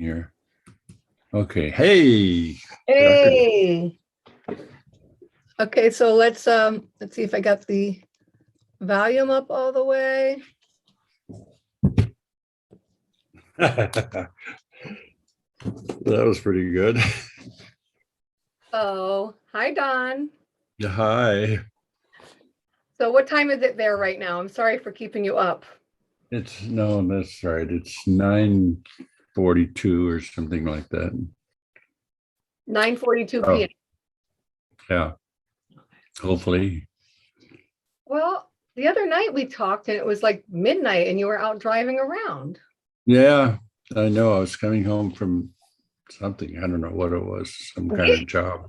here. Okay. Hey. Hey. Okay, so let's see if I got the volume up all the way. That was pretty good. Oh, hi Don. Hi. So what time is it there right now? I'm sorry for keeping you up. No, that's right. It's 9:42 or something like that. 9:42 Oh, p.m. yeah. Hopefully. Well, the other night we talked and it was like midnight and you were out driving around. Yeah, I know. I was coming home from something. I don't know what it was, some kind of job.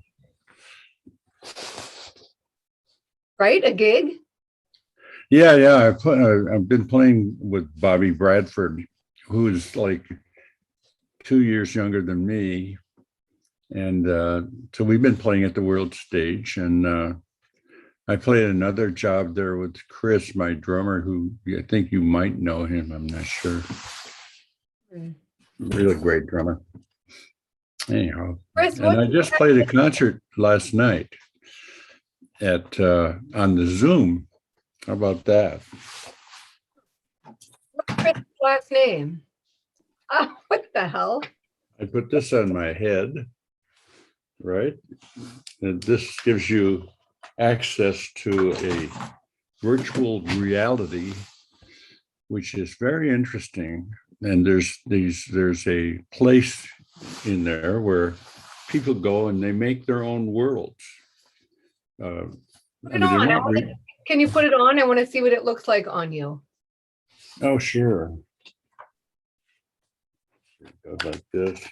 Right? A gig? Yeah. I've been playing with Bobby Bradford, who's like 2 years younger than me. And so we've been playing at the world stage. And I played another job there with Chris, my drummer, who I think you might know him. I'm not sure. Really great drummer. Anyhow, Chris, and I just played a concert last night at on the Zoom. How about that? What's Chris' last name? Oh, what the hell? I put this on my head, right? And this gives you access to a virtual reality, which is very interesting. And there's a place in there where people go and they make their own worlds. Can you put it on? I want to see what it looks like on you. Oh, sure. It goes like this.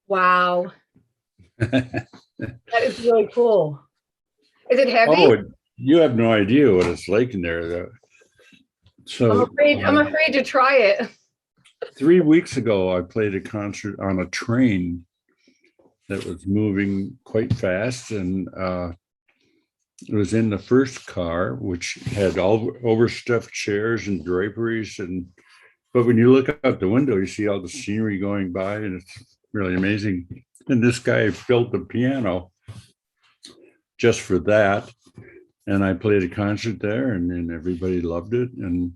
Wow. That is really cool. Is it heavy? Oh, you have no idea what it's like in there, though. So I'm afraid to try it. 3 weeks ago, I played a concert on a train that was moving quite fast, and it was in the first car, which had all overstuffed chairs and draperies. But when you look out the window, you see all the scenery going by, and it's really amazing. And this guy built a piano just for that. And I played a concert there, and everybody loved it, and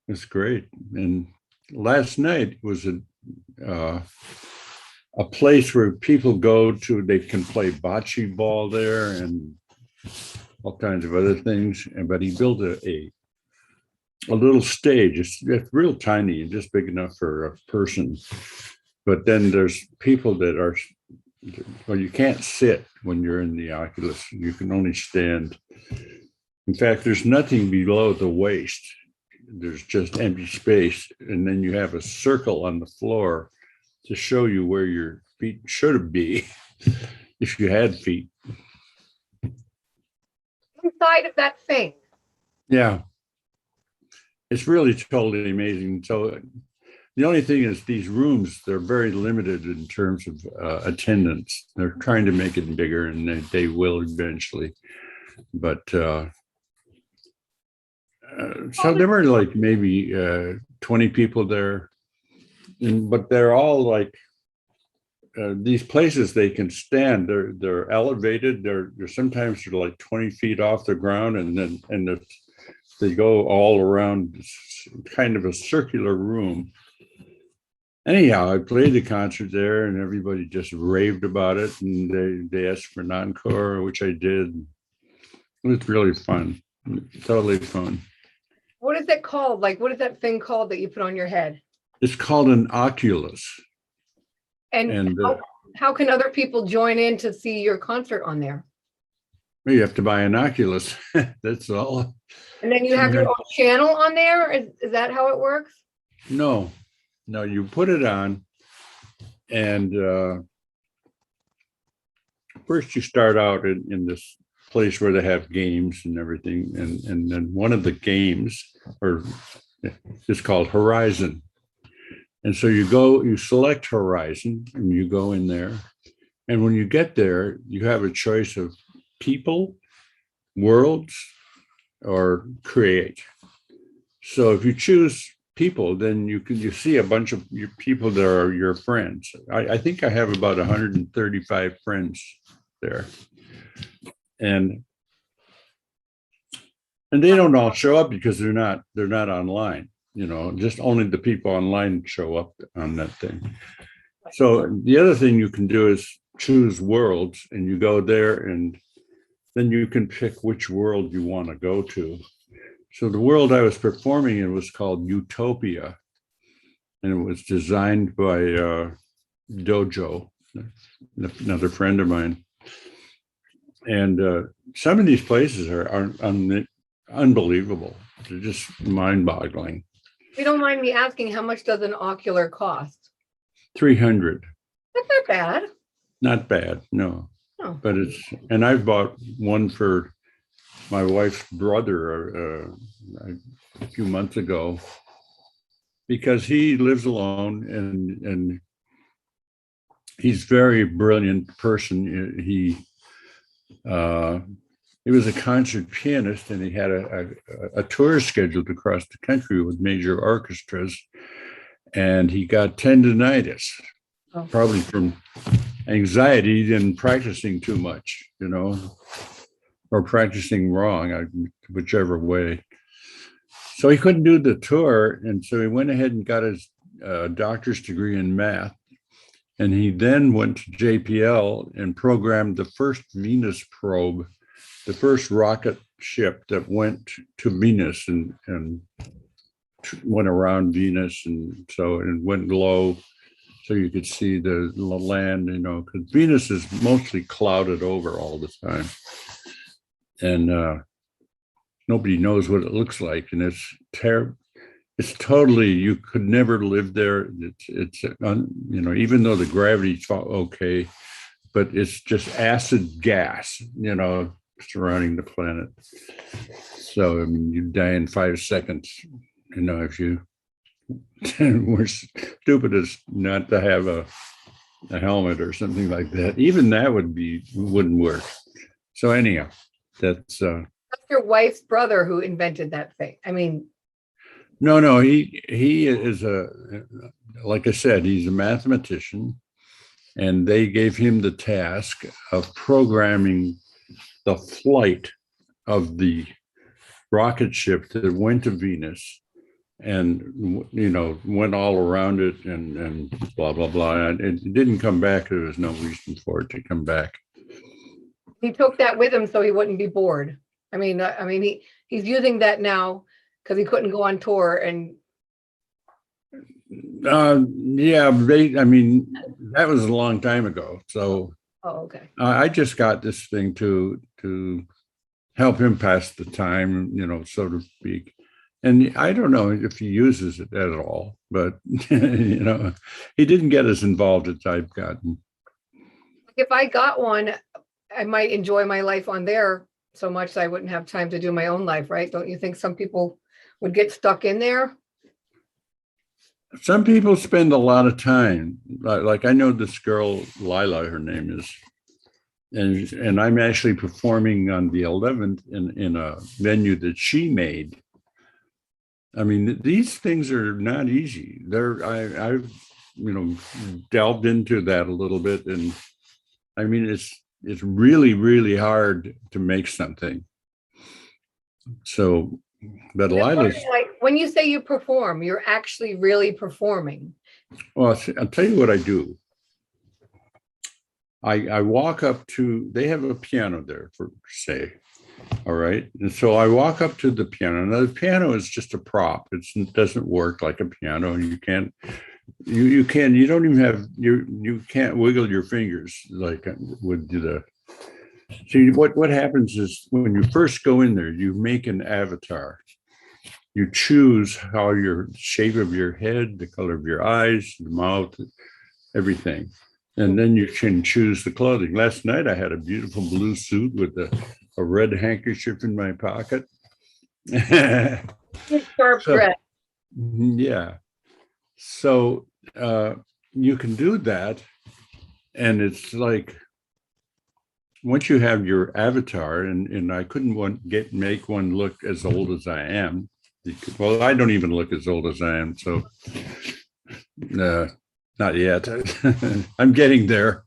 it's great. And last night was a place where people go to. They can play bocce ball there and all kinds of other things. But he built a little stage. It's real tiny and just big enough for a person. But then there's people that are. Well, you can't sit when you're in the Oculus. You can only stand. In fact, there's nothing below the waist. There's just empty space. And then you have a circle on the floor to show you where your feet should be if you had feet. Inside of that thing. Yeah. It's really totally amazing. So the only thing is these rooms, they're very limited in terms of attendance. They're trying to make it bigger, and they will eventually. But so there were like maybe 20 people there, but they're all like these places they can stand. They're elevated. They're sometimes they're like 20 feet off the ground, and they go all around this kind of a circular room. Anyhow, I played the concert there, and everybody just raved about it, and they asked for an encore, which I did. It was really fun, totally fun. What is it called? Like, what is that thing called that you put on your head? It's called an Oculus. And how can other people join in to see your concert on there? You have to buy an Oculus. That's all. And then you have your own channel on there? Is that how it works? No, you put it on, and first you start out in this place where they have games and everything, and then one of the games is called Horizon. And so you select Horizon, and you go in there, and when you get there, you have a choice of people, worlds, or create. So if you choose people, then you see a bunch of your people that are your friends. I think I have about 135 friends there, and they don't all show up because they're not online. Just only the people online show up on that thing. So the other thing you can do is choose worlds, and you go there, and then you can pick which world you want to go to. So the world I was performing in was called Utopia, and it was designed by Dojo, another friend of mine. And some of these places are unbelievable. They're just mind-boggling. If you don't mind me asking, how much does an ocular cost? 300. That's not bad. Not bad, no. Oh. But and I've bought one for my wife's brother a few months ago, because he lives alone, and he's a very brilliant person. He was a concert pianist, and he had a tour scheduled across the country with major orchestras, and he got tendinitis, probably from anxiety and practicing too much, or practicing wrong, whichever way. So he couldn't do the tour, and so he went ahead and got his doctor's degree in math. And he then went to JPL and programmed the first Venus probe, the first rocket ship that went to Venus and went around Venus, and went low so you could see the land, because Venus is mostly clouded over all the time. And nobody knows what it looks like. And it's terrible. It's totally, you could never live there. It's even though the gravity's okay, but it's just acid gas, surrounding the planet. So, you die in 5 seconds, if you were stupid as not to have a helmet or something like that. Even that wouldn't work. So anyhow, that's your wife's brother who invented that thing. No, he is like I said, he's a mathematician, and they gave him the task of programming the flight of the rocket ship that went to Venus, and went all around it, and blah blah blah. And it didn't come back. There was no reason for it to come back. He took that with him so he wouldn't be bored. He's using that now because he couldn't go on tour. And yeah, that was a long time ago. So okay. I just got this thing to help him pass the time, so to speak. And I don't know if he uses it at all, but he didn't get as involved as I've gotten. If I got one, I might enjoy my life on there so much that I wouldn't have time to do my own life, right? Don't you think some people would get stuck in there? Some people spend a lot of time. Like I know this girl, Lila, her name is, and I'm actually performing on the 11th in a venue that she made. These things are not easy. I've delved into that a little bit, and it's really, really hard to make something. So, but Lila's, like when you say you perform, you're actually really performing. Well, I'll tell you what I do. I walk up to, they have a piano there, for say, all right. And so I walk up to the piano. Now the piano is just a prop. It doesn't work like a piano. You can't wiggle your fingers like with the. See, what happens is when you first go in there, you make an avatar. You choose how your shape of your head, the color of your eyes, the mouth, everything. And then you can choose the clothing. Last night, I had a beautiful blue suit with a red handkerchief in my pocket. Sharp dress. Yeah. So you can do that. And it's like, once you have your avatar, and I couldn't make one look as old as I am, Well, I don't even look as old as I am, so not yet. I'm getting there.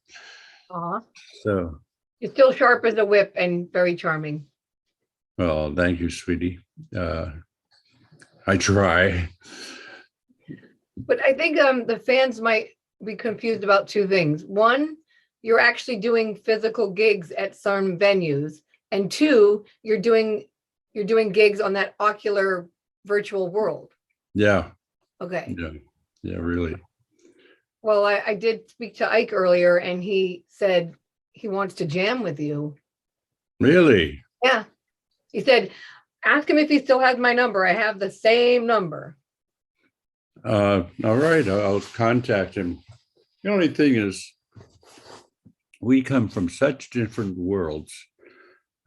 Aw. So, You're still sharp as a whip and very charming. well, thank you, sweetie. I try. But I think the fans might be confused about two things. One, you're actually doing physical gigs at some venues, and two, you're doing gigs on that ocular virtual world. Yeah, Okay. yeah, really. Well, I did speak to Ike earlier, and he said he wants to jam with you. Really? Yeah. He said, ask him if he still has my number. I have the same number. All right, I'll contact him. The only thing is, we come from such different worlds.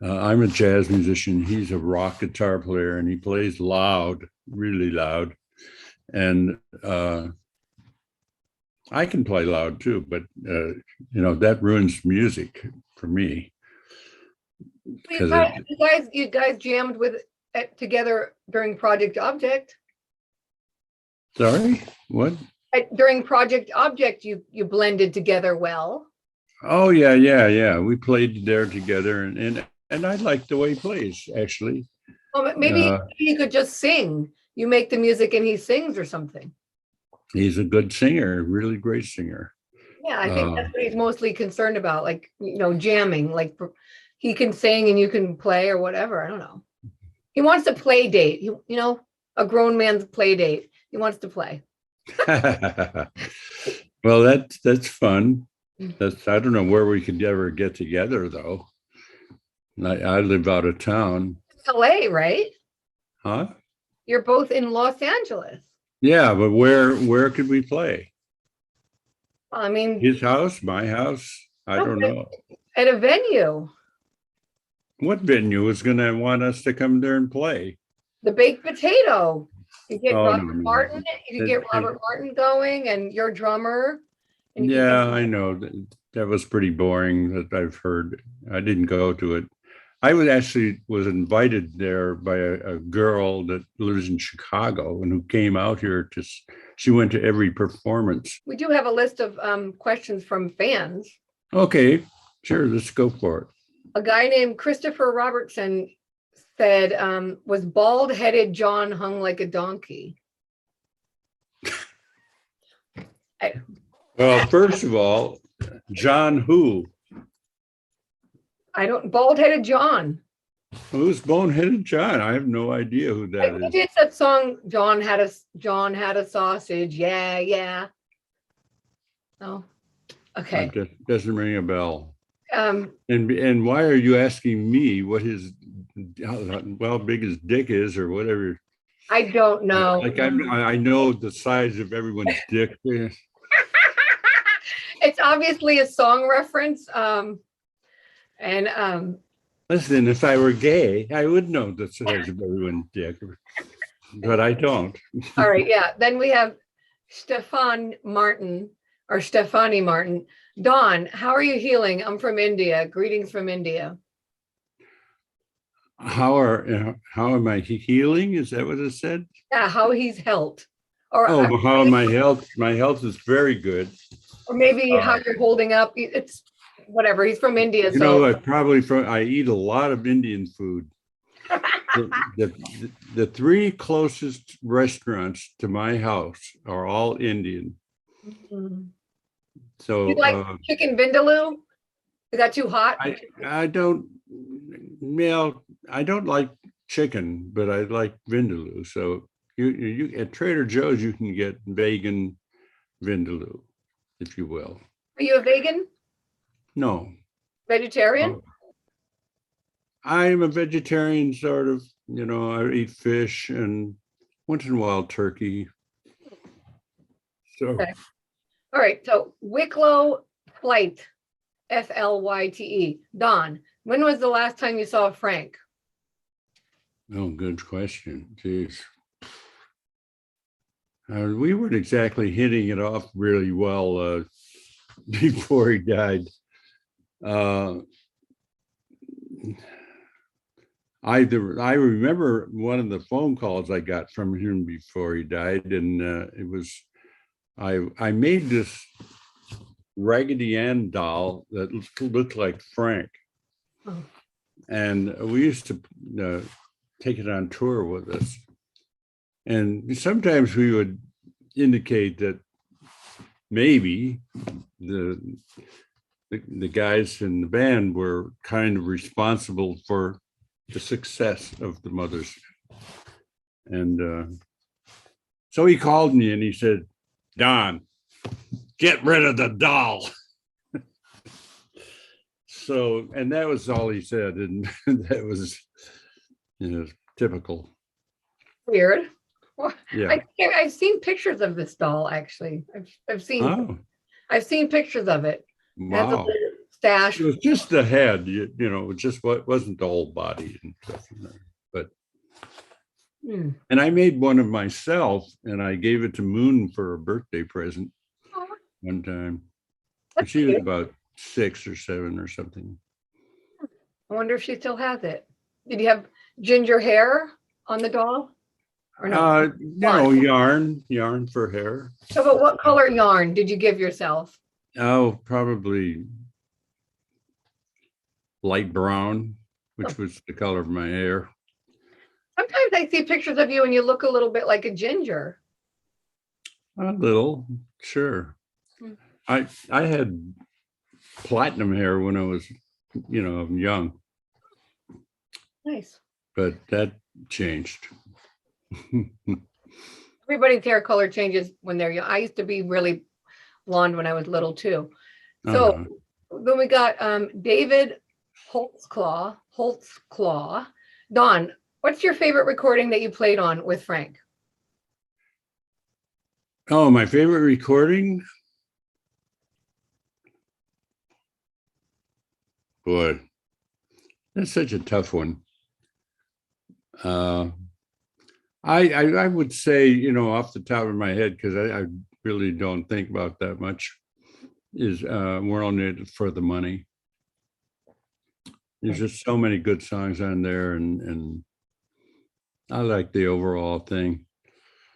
I'm a jazz musician. He's a rock guitar player, and he plays loud, really loud. And I can play loud too, but that ruins music for me. You guys jammed together during Project Object. Sorry, what? During Project Object, you blended together well. Oh yeah. We played there together, and I like the way he plays, actually. Well, maybe he could just sing. You make the music and he sings or something. He's a good singer, really great singer. Yeah, I think that's what he's mostly concerned about, like, jamming. Like, he can sing and you can play or whatever. I don't know. He wants to play date. A grown man's play date. He wants to play. Well, that's fun. I don't know where we could ever get together though. I live out of town. LA, right? Huh? You're both in Los Angeles. Yeah, but where could we play? I mean, his house, my house. I don't know. At a venue. What venue is going to want us to come there and play? The Baked Potato. You get Robert no. Martin. You get Robert Martin going, and your drummer. And I know that was pretty boring. That I've heard. I didn't go to it. I was invited there by a girl that lives in Chicago and who came out here she went to every performance. We do have a list of questions from fans. Okay, sure, let's go for it. A guy named Christopher Robertson said, was bald-headed John hung like a donkey? Well, first of all, John who? Bald-headed John. Who's boneheaded John? I have no idea who that is. It's that song, John had a sausage. Yeah. Oh, okay. That doesn't ring a bell. And why are you asking me what how big his dick is or whatever? I don't know. Like I know the size of everyone's dick. It's obviously a song reference. Listen, if I were gay, I would know the size of everyone's dick, but I don't. All right, yeah. Then we have Stefani Martin. Don, how are you healing? I'm from India. Greetings from India. How am I healing? Is that what it said? Yeah, how he's helped. How my health? My health is very good. Or maybe how you're holding up. It's whatever. He's from India. I eat a lot of Indian food. The three closest restaurants to my house are all Indian. Mm-hmm. So you like chicken vindaloo? Is that too hot? I don't like chicken, but I like vindaloo. So you at Trader Joe's you can get vegan vindaloo, if you will. Are you a vegan? No. Vegetarian? I'm a vegetarian, sort of. I eat fish and once in a while turkey. So. Okay. All right. So Wicklow Flight, Flyte. Don, when was the last time you saw Frank? Oh, good question. Jeez. We weren't exactly hitting it off really well before he died. I remember one of the phone calls I got from him before he died, and it was I made this Raggedy Ann doll that looked like Frank, Oh, and we used to take it on tour with us. And sometimes we would indicate that maybe the the guys in the band were kind of responsible for the success of the Mothers. And so he called me and he said, "Don, get rid of the doll." So, and that was all he said. And that was, typical. weird. Well, Yeah. I've seen pictures of this doll, actually. I've seen Oh, I've seen pictures of it. It has a wow. little stash. It was just the head, it was just what wasn't the whole body and stuff. But and I made one of myself and I gave it to Moon for a birthday present Oh, one time. that's She was cute. about 6 or 7 or something. I wonder if she still has it. Did you have ginger hair on the doll? Or no? Yarn for hair. So, but what color yarn did you give yourself? Oh, probably light brown, which Oh. was the color of my hair. Sometimes I see pictures of you and you look a little bit like a ginger. A little, sure. Hmm. I had platinum hair when I was, young, Nice. but that changed. Everybody's hair color changes when they're young. I used to be really blonde when I was little too. So Uh-huh. then we got David Holtzclaw. Don, what's your favorite recording that you played on with Frank? Oh, my favorite recording? Boy, that's such a tough one. I would say, off the top of my head, because I really don't think about that much, is We're All Needed for the Money. There's just so many good songs on there, and I like the overall thing.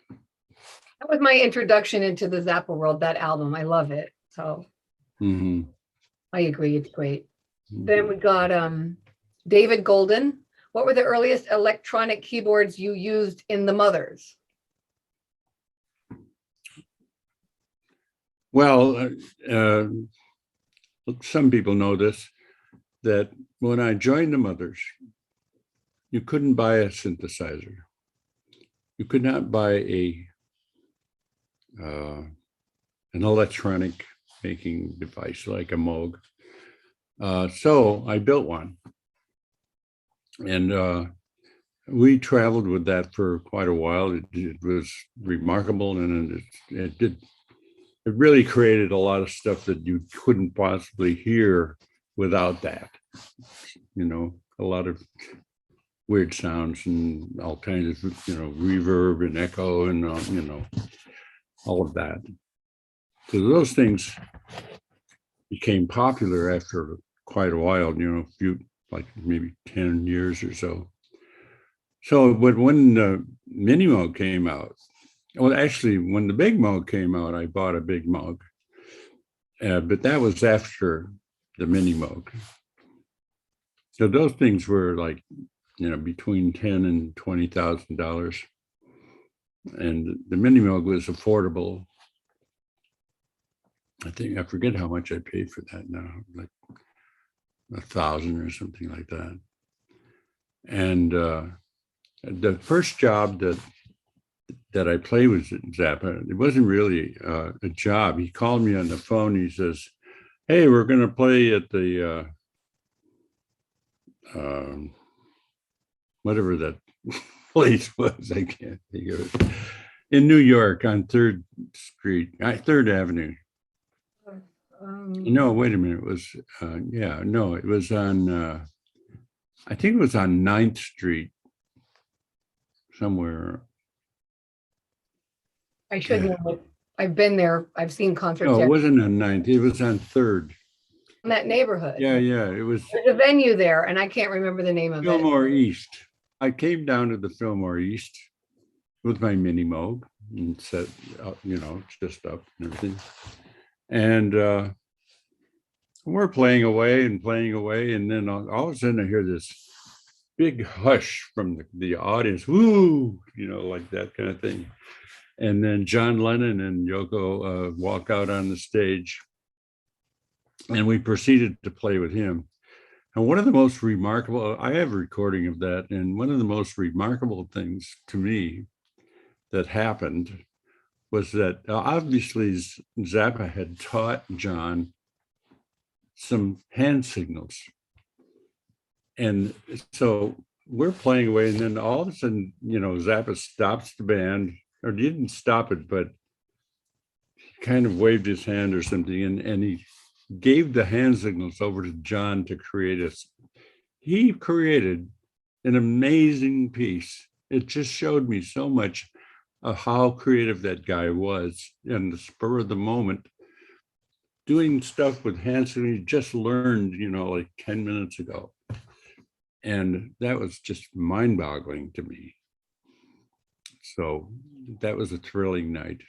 That was my introduction into the Zappa world, that album. I love it. So Mhm. I agree, it's great. Then we got David Golden. What were the earliest electronic keyboards you used in the Mothers? Well, some people know this, that when I joined the Mothers, you couldn't buy a synthesizer. You could not buy an electronic making device like a Moog. So I built one, and we traveled with that for quite a while. It was remarkable, and it really created a lot of stuff that you couldn't possibly hear without that. A lot of weird sounds and all kinds of reverb and echo and all of that. So those things became popular after quite a while, a few, like maybe 10 years or so. So, but when the Mini Moog came out, well, actually, when the Big Moog came out, I bought a Big Moog, but that was after the Mini Moog. So those things were like, between $10,000 and $20,000, and the Mini Moog was affordable. I forget how much I paid for that now, like $1,000 or something like that. And the first job that I played with Zappa, it wasn't really a job. He called me on the phone. He says, "Hey, we're going to play at the whatever that place was. I can't think of it. In New York on 3rd Avenue. No, wait a minute. It was, it was on, I think it was on 9th Street somewhere. I should know it. I've been there. I've seen concerts No, it there. wasn't on 9th. It was on 3rd. in that neighborhood. Yeah, yeah. It was There's a venue there, and I can't remember the name of it. Fillmore East. I came down to the Fillmore East with my mini Moog and set up, just up and everything. And we're playing away. And then all of a sudden I hear this big hush from the audience, woo, like that kind of thing. And then John Lennon and Yoko walk out on the stage, and we proceeded to play with him. And one of the most remarkable, I have a recording of that, and one of the most remarkable things to me that happened was that obviously Zappa had taught John some hand signals. And so we're playing away, and then all of a sudden, Zappa stops the band, or didn't stop it, but kind of waved his hand or something, and he gave the hand signals over to John to create he created an amazing piece. It just showed me so much of how creative that guy was, and the spur of the moment, doing stuff with hand signals he just learned, like 10 minutes ago. And that was just mind-boggling to me. So that was a thrilling night.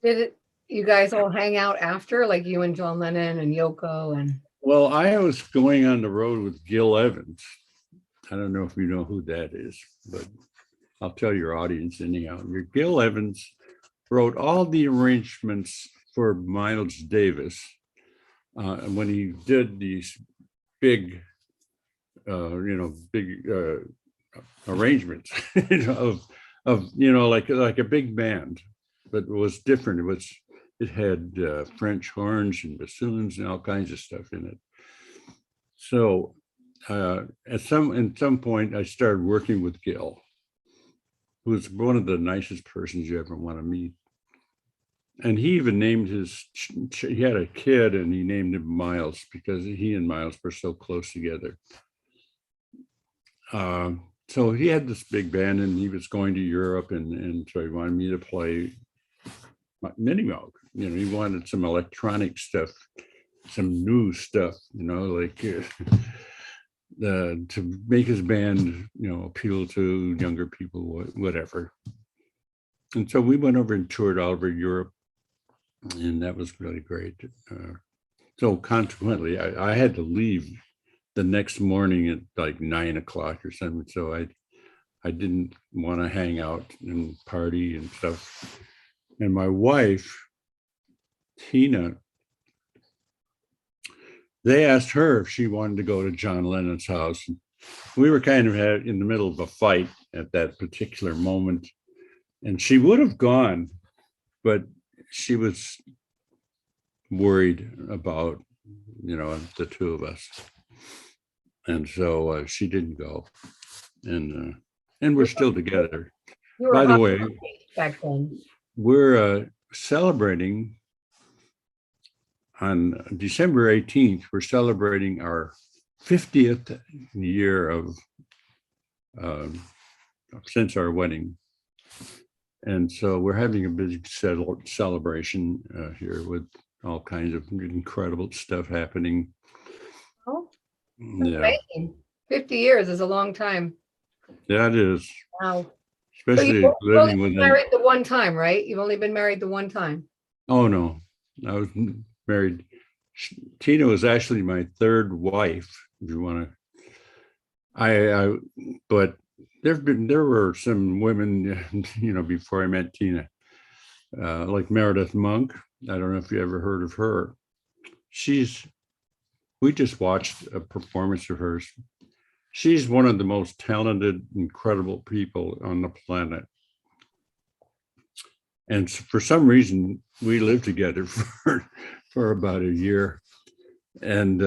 Did you guys all hang out after, like you and John Lennon and Yoko and? Well, I was going on the road with Gil Evans. I don't know if you know who that is, but I'll tell your audience anyhow. Gil Evans wrote all the arrangements for Miles Davis when he did these big, arrangements of like a big band, but it was different. It had French horns and bassoons and all kinds of stuff in it. So at some point, I started working with Gil, who was one of the nicest persons you ever want to meet. And he even named he had a kid, and he named him Miles because he and Miles were so close together. So he had this big band, and he was going to Europe, and so he wanted me to play mini Moog. He wanted some electronic stuff, some new stuff, like to make his band, appeal to younger people, whatever. And so we went over and toured all over Europe, and that was really great. So consequently, I had to leave the next morning at like 9 o'clock or something. So I didn't want to hang out and party and stuff. And my wife, Tina, they asked her if she wanted to go to John Lennon's house. We were kind of in the middle of a fight at that particular moment. And she would have gone, but she was worried about, the two of us. And so she didn't go. And we're still together. By the way, back then, we're celebrating on December 18th, we're celebrating our 50th year of since our wedding. And so we're having a big celebration here with all kinds of incredible stuff happening. Oh, yeah. Amazing. 50 years is a long time. Yeah, it is. Wow. Especially so living with married the one time, right? You've only been married the one time. Oh, no. I was married. Tina was actually my third wife, if you want to. But there were some women, before I met Tina, like Meredith Monk. I don't know if you ever heard of her. We just watched a performance of hers. She's one of the most talented, incredible people on the planet. And for some reason, we lived together for about a year. And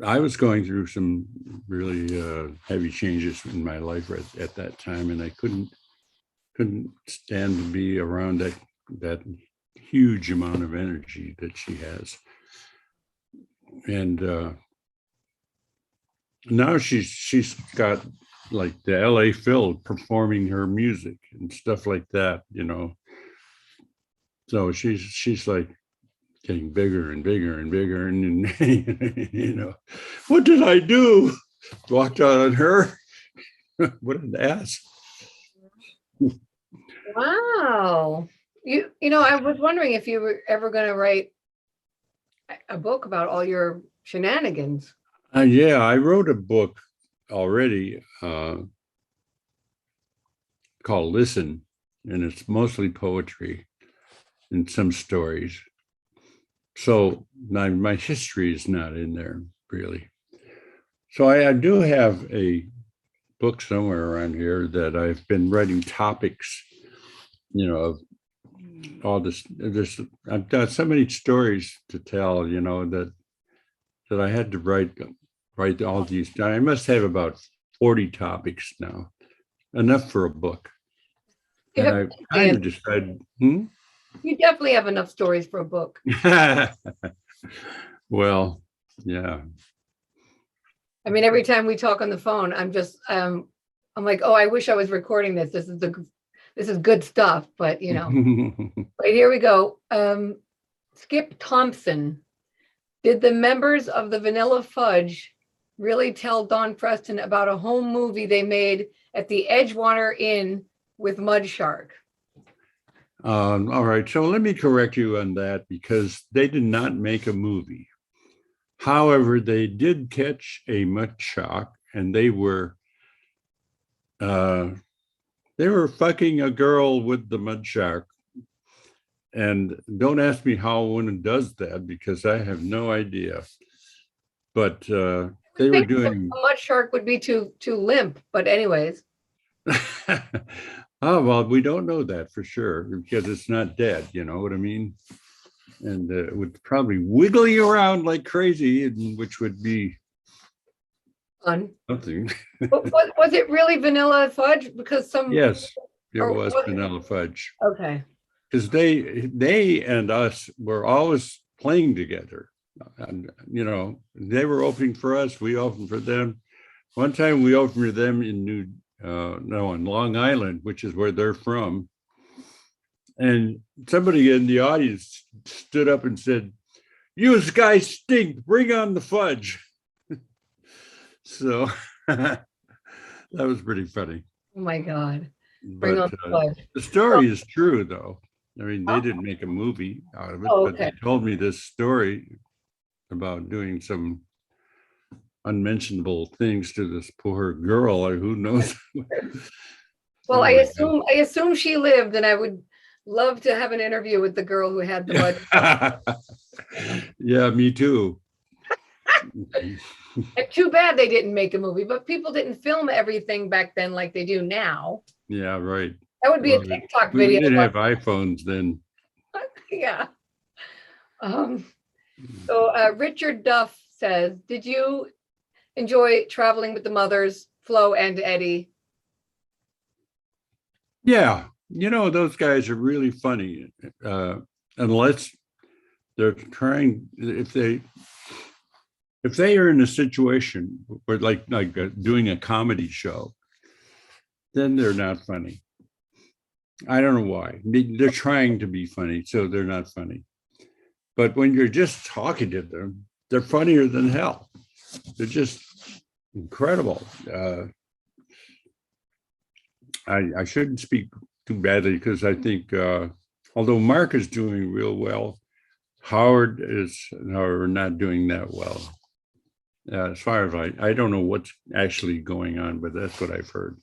I was going through some really heavy changes in my life at that time, and I couldn't stand to be around that huge amount of energy that she has. And now she's got like the LA Phil performing her music and stuff like that, So she's like getting bigger and bigger and bigger. And what did I do? Walked out on her. What an ass. Wow. I was wondering if you were ever going to write a book about all your shenanigans. Yeah, I wrote a book already called Listen, and it's mostly poetry and some stories. So my history is not in there really. So I do have a book somewhere around here that I've been writing topics, of all this. I've got so many stories to tell, that I had to write all these down. I must have about 40 topics now, enough for a book. And I kind of decided, You definitely have enough stories for a book. Well, yeah. I mean, every time we talk on the phone, I'm like, oh, I wish I was recording this. This is good stuff, but Right, here we go. Skip Thompson. Did the members of the Vanilla Fudge really tell Don Preston about a home movie they made at the Edgewater Inn with Mud Shark? All right, so let me correct you on that, because they did not make a movie. However, they did catch a mud shark, and they were fucking a girl with the mud shark. And don't ask me how one does that, because I have no idea. But they were doing. A mud shark would be too limp, but anyways. Oh, well, we don't know that for sure, because it's not dead, you know what I mean? And it would probably wiggle you around like crazy, which would be fun. Something. Was it really Vanilla Fudge? Because Yes, it was Vanilla Fudge. Okay. Because they and us were always playing together. And, they were opening for us. We opened for them. One time we opened for them in in Long Island, which is where they're from. And somebody in the audience stood up and said, "You guys stink, bring on the fudge." So that was pretty funny. Oh my God. Bring on the fudge. The story is true, though. I mean, they didn't make a movie out of it, but they told me this story about doing some unmentionable things to this poor girl, or who knows. Well, I assume she lived, and I would love to have an interview with the girl who had the mud. Yeah, me too. Too bad they didn't make a movie, but people didn't film everything back then like they do now. Yeah, right. That would be a TikTok video. We didn't have iPhones then. Yeah. So Richard Duff says, did you enjoy traveling with the Mothers, Flo and Eddie? Yeah, those guys are really funny. Unless they're trying, if they are in a situation where like doing a comedy show, then they're not funny. I don't know why. They're trying to be funny, so they're not funny. But when you're just talking to them, they're funnier than hell. They're just incredible. I shouldn't speak too badly, because I think although Mark is doing real well, Howard is, however, not doing that well. As far as I don't know what's actually going on, but that's what I've heard.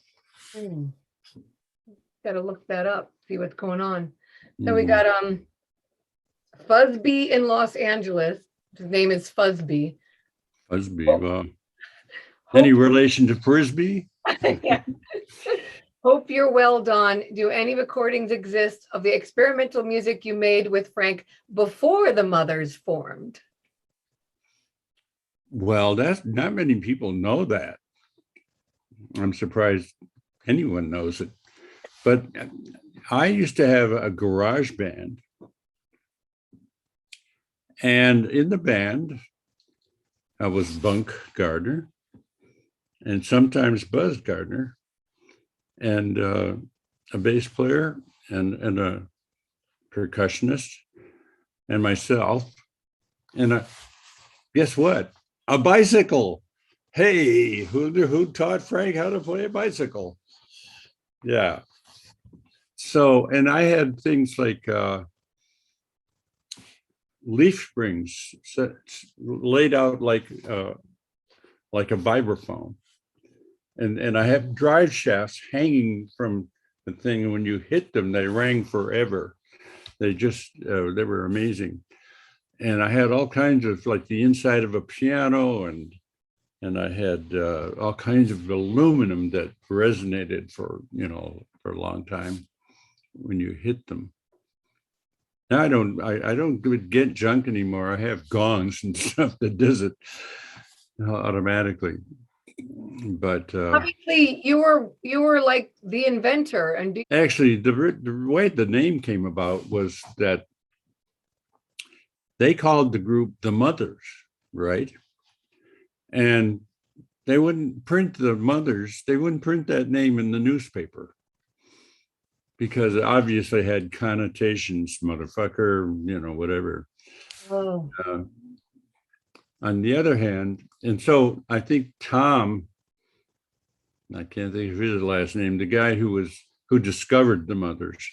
Got to look that up, see what's going on. Then we got Fuzzby in Los Angeles. His name is Fuzzby. Fuzzby, well, any relation to Frisbee? Yeah. Hope you're well, Don. Do any recordings exist of the experimental music you made with Frank before the Mothers formed? Well, that's not many people know that. I'm surprised anyone knows it. But I used to have a garage band. And in the band, I was Bunk Gardner and sometimes Buzz Gardner, and a bass player and a percussionist. and myself. And guess what? A bicycle. Hey, who taught Frank how to play a bicycle? Yeah. So, and I had things like leaf springs laid out like a vibraphone, and I have drive shafts hanging from the thing. And when you hit them, they rang forever. They just they were amazing. And I had all kinds of like the inside of a piano, and I had all kinds of aluminum that resonated for for a long time when you hit them. Now I don't get junk anymore. I have gongs and stuff that does it automatically. But obviously you were like the inventor, and actually the way the name came about was that they called the group the Mothers, right? And they wouldn't print the Mothers, they wouldn't print that name in the newspaper because it obviously had connotations, motherfucker, whatever. oh, On the other hand, and so I think Tom, I can't think of his last name, the guy who discovered the Mothers,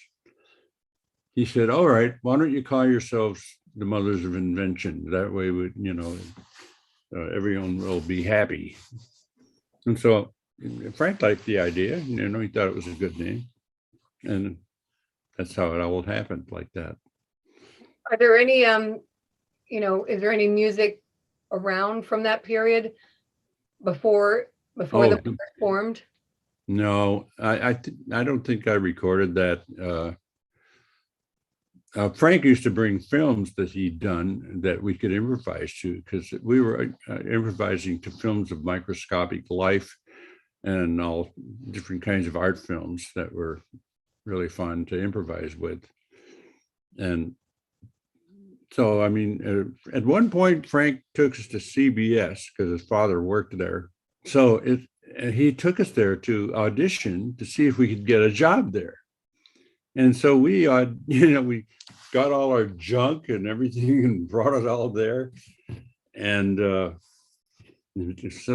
he said, all right, why don't you call yourselves the Mothers of Invention? That way, everyone will be happy. And so Frank liked the idea, he thought it was a good name. And that's how it all happened like that. are there any is there any music around from that period before the Mothers formed? No, I don't think I recorded that. Frank used to bring films that he'd done that we could improvise to, because we were improvising to films of microscopic life and all different kinds of art films that were really fun to improvise with. And so, I mean, at one point, Frank took us to CBS because his father worked there. So he took us there to audition to see if we could get a job there. And so we got all our junk and everything and brought it all there. And so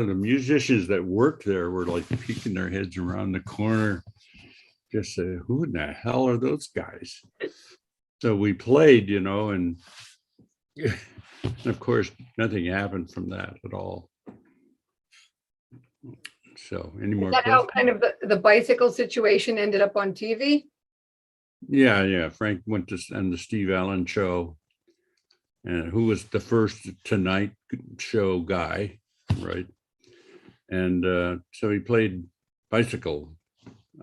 the musicians that worked there were like peeking their heads around the corner, just say, who in the hell are those guys? So we played, and of course, nothing happened from that at all. So any more questions? How kind of the bicycle situation ended up on TV? Yeah. Frank went on the Steve Allen show, and who was the first Tonight Show guy, right? And so he played bicycle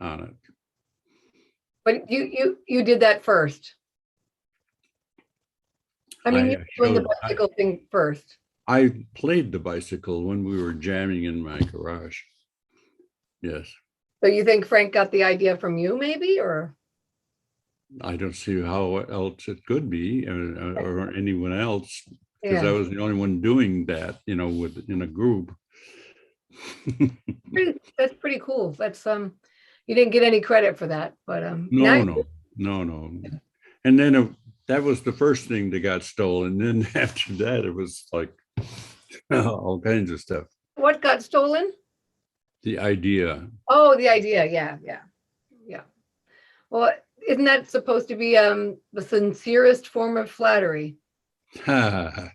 on it. But you did that first. I mean, you were doing the bicycle thing first. I played the bicycle when we were jamming in my garage. Yes. So you think Frank got the idea from you, maybe, or? I don't see how else it could be, or anyone else, because I was the only one doing that, in a group. That's pretty cool. That's you didn't get any credit for that, but no. And then that was the first thing that got stolen. And then after that, it was like all kinds of stuff. What got stolen? The idea. Oh, the idea. Yeah. Well, isn't that supposed to be the sincerest form of flattery? Yeah,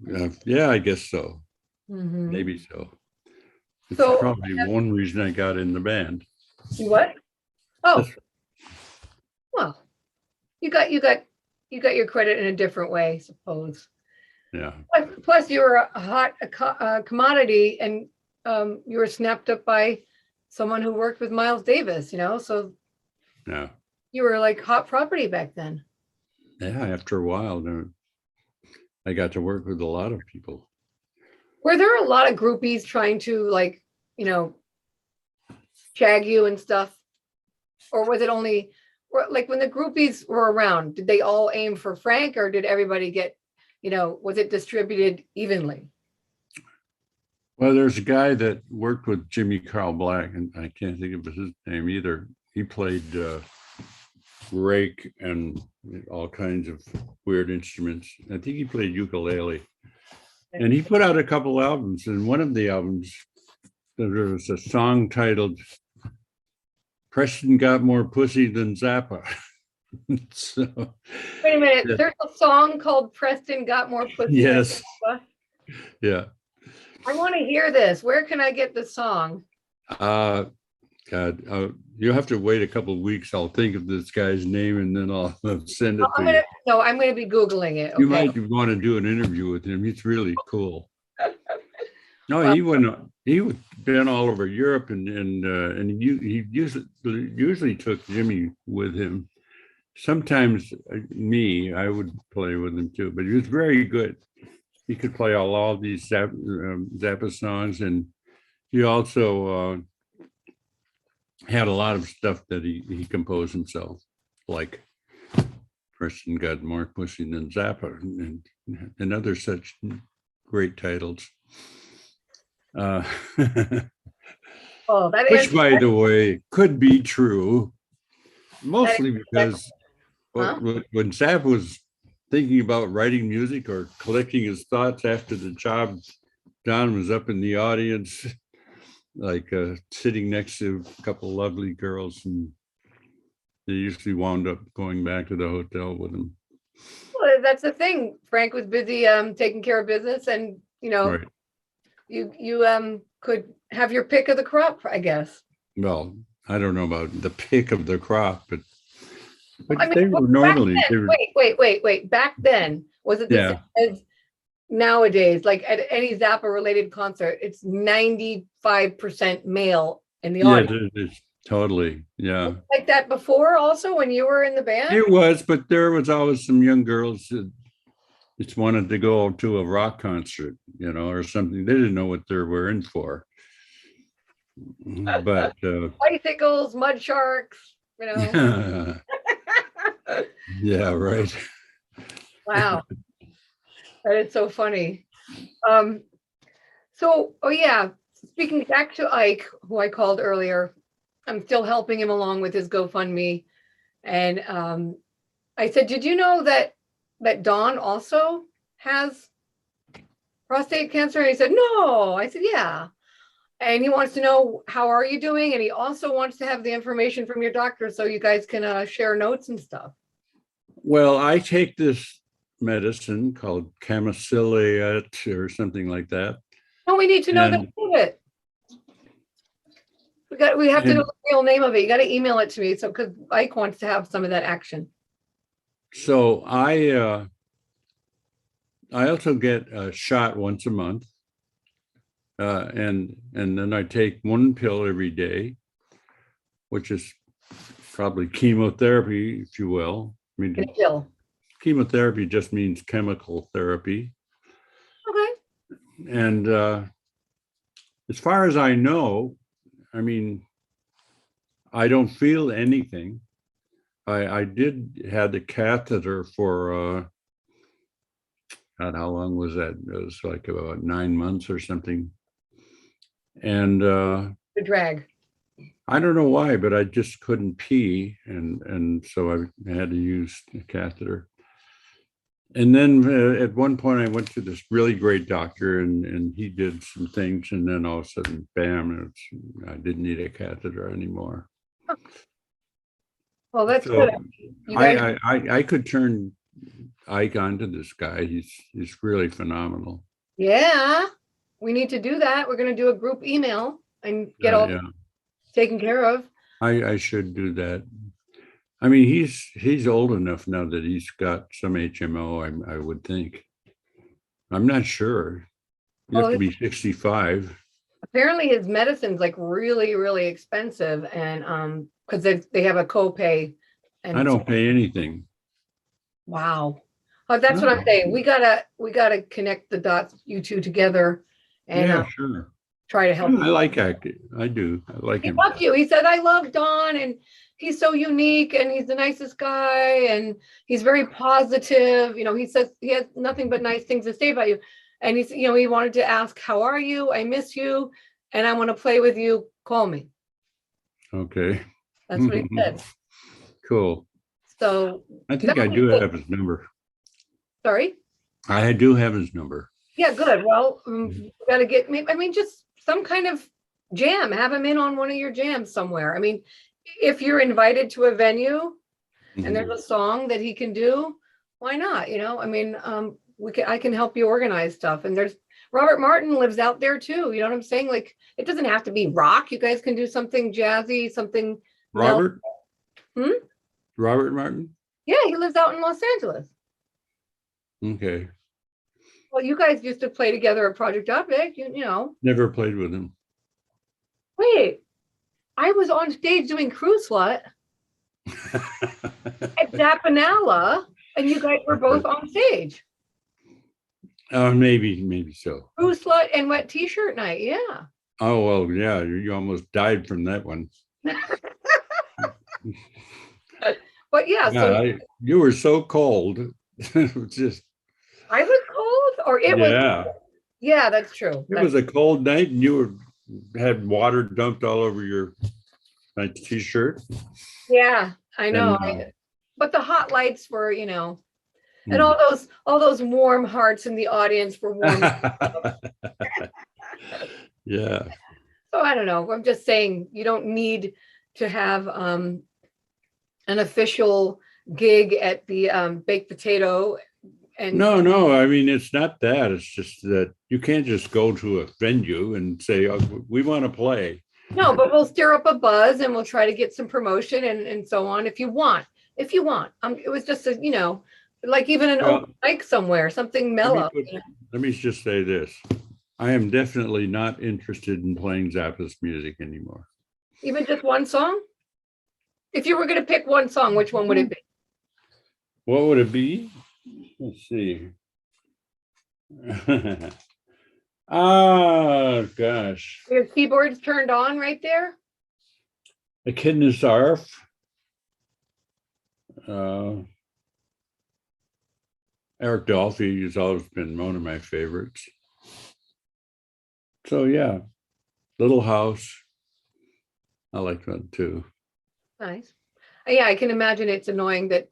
I guess so. Mm-hmm. Maybe so. It's so probably one reason I got in the band. What? Oh, well, you got your credit in a different way, I suppose. Yeah. Plus, you were a hot commodity, and you were snapped up by someone who worked with Miles Davis. So yeah, you were like hot property back then. Yeah. After a while, I got to work with a lot of people. Were there a lot of groupies trying to shag you and stuff? Or was it only like when the groupies were around, did they all aim for Frank, or did everybody get, was it distributed evenly? Well, there's a guy that worked with Jimmy Carl Black, and I can't think of his name either. He played rake and all kinds of weird instruments. I think he played ukulele. And he put out a couple albums, and one of the albums, there was a song titled Preston Got More Pussy Than Zappa. So, Wait a minute. yeah. There's a song called Preston Got More Pussy. Yes. Than Zappa. Yeah. I want to hear this. Where can I get the song? God, you'll have to wait a couple of weeks. I'll think of this guy's name and then I'll send it to you. No, I'm going to be Googling it. Okay? You might want to do an interview with him. He's really cool. No, he been all over Europe and he usually took Jimmy with him. Sometimes I would play with him too, but he was very good. He could play all these Zappa songs, and he also had a lot of stuff that he composed himself, like Preston Got More Pussy Than Zappa and other such great titles. Oh, that Which, by the way, could be true, mostly because when Zappa was thinking about writing music or collecting his thoughts after the job, Don was up in the audience, like sitting next to a couple of lovely girls, and they usually wound up going back to the hotel with him. Well, that's the thing. Frank was busy taking care of business, and Right. you could have your pick of the crop, I guess. Well, I don't know about the pick of the crop, but I mean, they were normally. Wait. Back then, was it the same as nowadays? Like at any Zappa related concert, it's 95% male in the audience. Yeah, it is totally. Yeah. Like that before, also when you were in the band. It was, but there was always some young girls that just wanted to go to a rock concert, or something. They didn't know what they were in for. But bicycles, mud sharks, Yeah, right. Wow. That is so funny. Speaking back to Ike, who I called earlier, I'm still helping him along with his GoFundMe. And I said, did you know that Don also has prostate cancer? And he said, no. I said, yeah. And he wants to know, how are you doing? And he also wants to have the information from your doctor so you guys can share notes and stuff. Well, I take this medicine called camicillate or something like that. No, we need to know the name of it. We have to know the real name of it. You got to email it to me, because Ike wants to have some of that action. So I also get a shot once a month, and then I take one pill every day, which is probably chemotherapy, if you will. I mean, chemotherapy just means chemical therapy. Okay. And as far as I know, I mean, I don't feel anything. I did have the catheter for, God, how long was that? It was like about 9 months or something. And the drag. I don't know why, but I just couldn't pee. And so I had to use a catheter. And then at one point I went to this really great doctor and he did some things. And then all of a sudden, bam, I didn't need a catheter anymore. Well, that's good. I could turn Ike onto this guy. He's really phenomenal. Yeah, we need to do that. We're going to do a group email and get all taken care of. I should do that. I mean, he's old enough now that he's got some HMO, I would think. I'm not sure. You have to be 65. Apparently his medicine's like really, really expensive, and because they have a copay. And I don't pay anything. Wow. That's what I'm saying. We gotta connect the dots, you two together, and sure. Try to help. I like acting. I do. I like him. He loved you. He said, I love Don, and he's so unique, and he's the nicest guy, and he's very positive. He says he has nothing but nice things to say about you. And he's, he wanted to ask, how are you? I miss you, and I want to play with you. Call me. Okay. That's what he said. Cool. So I think that I would be do cool. have his number. Sorry. I do have his number. Yeah, good. Well, we got to get, I mean, just some kind of jam, have him in on one of your jams somewhere. I mean, if you're invited to a venue and there's a song that he can do, why not? You know, I mean, I can help you organize stuff. And there's Robert Martin lives out there too. You know what I'm saying? Like, it doesn't have to be rock. You guys can do something jazzy, something Robert? Hmm? Robert Martin? Yeah, he lives out in Los Angeles. Okay. Well, you guys used to play together at Project Epic, you know. Never played with him. Wait, I was on stage doing Crew Slut at Zappanella, and you guys were both on stage. Maybe so. Crew Slut and Wet T-shirt night, yeah. Oh, well, yeah, you almost died from that one. But yeah, so you were so cold. It was just. I was cold, or it was. Yeah, that's true. It was a cold night, and you had water dumped all over my T-shirt. Yeah, I know. But the hot lights were, you know, and all those warm hearts in the audience were warm. Yeah. So I don't know. I'm just saying you don't need to have an official gig at the Baked Potato. And No. I mean, it's not that. It's just that you can't just go to a venue and say, oh, we want to play. No, but we'll stir up a buzz and we'll try to get some promotion and so on if you want. If you want. It was just a, you know, like even an open mic somewhere, something mellow. Let me just say this. I am definitely not interested in playing Zappa's music anymore. Even just one song? If you were going to pick one song, which one would it be? What would it be? Let's see. Oh, gosh. Your keyboard's turned on right there? A Kid in His Arf. Eric Dolphy has always been one of my favorites. So, yeah. Little House. I like that too. Nice. Yeah, I can imagine it's annoying that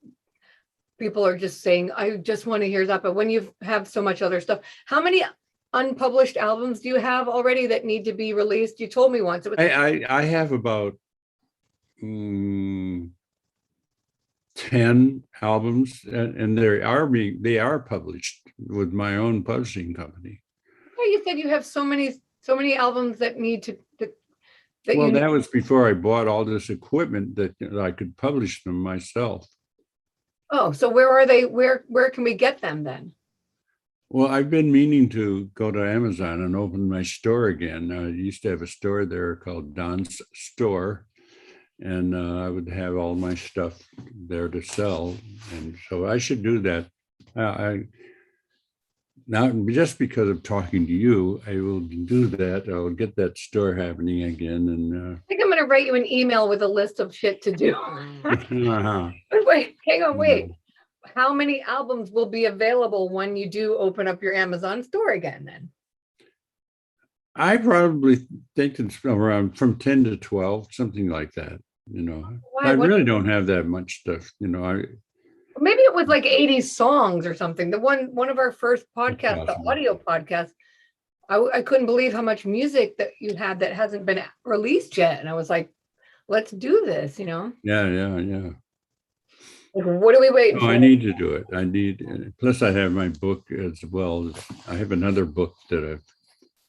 people are just saying, I just want to hear that. But when you have so much other stuff, how many unpublished albums do you have already that need to be released? You told me once. I have about 10 albums, and they are published with my own publishing company. Yeah, you said you have so many albums that need to. That was before I bought all this equipment that I could publish them myself. Oh, so where are they? Where can we get them then? Well, I've been meaning to go to Amazon and open my store again. I used to have a store there called Don's Store, and I would have all my stuff there to sell. And so I should do that. Now, just because of talking to you, I will do that. I will get that store happening again. And I think I'm going to write you an email with a list of shit to do. Wait, hang on, wait. How many albums will be available when you do open up your Amazon store again then? I probably think it's around from 10 to 12, something like that. You know, I really don't have that much stuff. You know, maybe it was like 80 songs or something. The one of our first podcasts, the audio podcast, I couldn't believe how much music that you had that hasn't been released yet. And I was like, let's do this, you know? Yeah. Like, what are we waiting for? I need to do it. Plus I have my book as well. I have another book that I've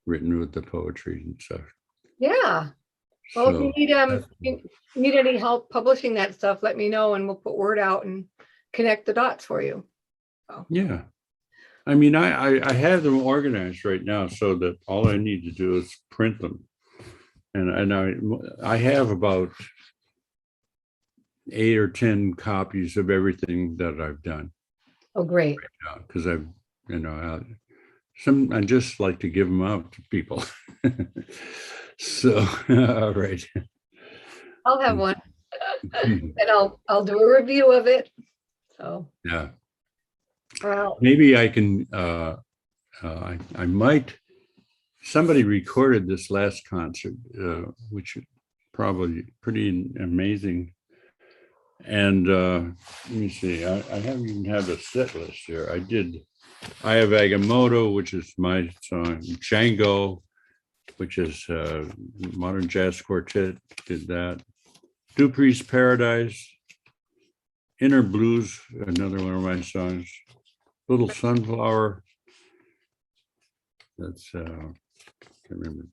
written with the poetry and stuff. Yeah. Well, if you need any help publishing that stuff, let me know and we'll put word out and connect the dots for you. So. Yeah. I mean, I have them organized right now so that all I need to do is print them. And I have about 8 or 10 copies of everything that I've done. Oh, great. Because I've, I just like to give them out to people. So, all right. I'll have one and I'll do a review of it. So, yeah. Well, maybe I can, I might, somebody recorded this last concert, which is probably pretty amazing. And let me see, I haven't even had a set list here. I have Agamotto, which is my song, Django, which is modern jazz quartet, did that. Dupree's Paradise, Inner Blues, another one of my songs. Little Sunflower, that's, can't remember.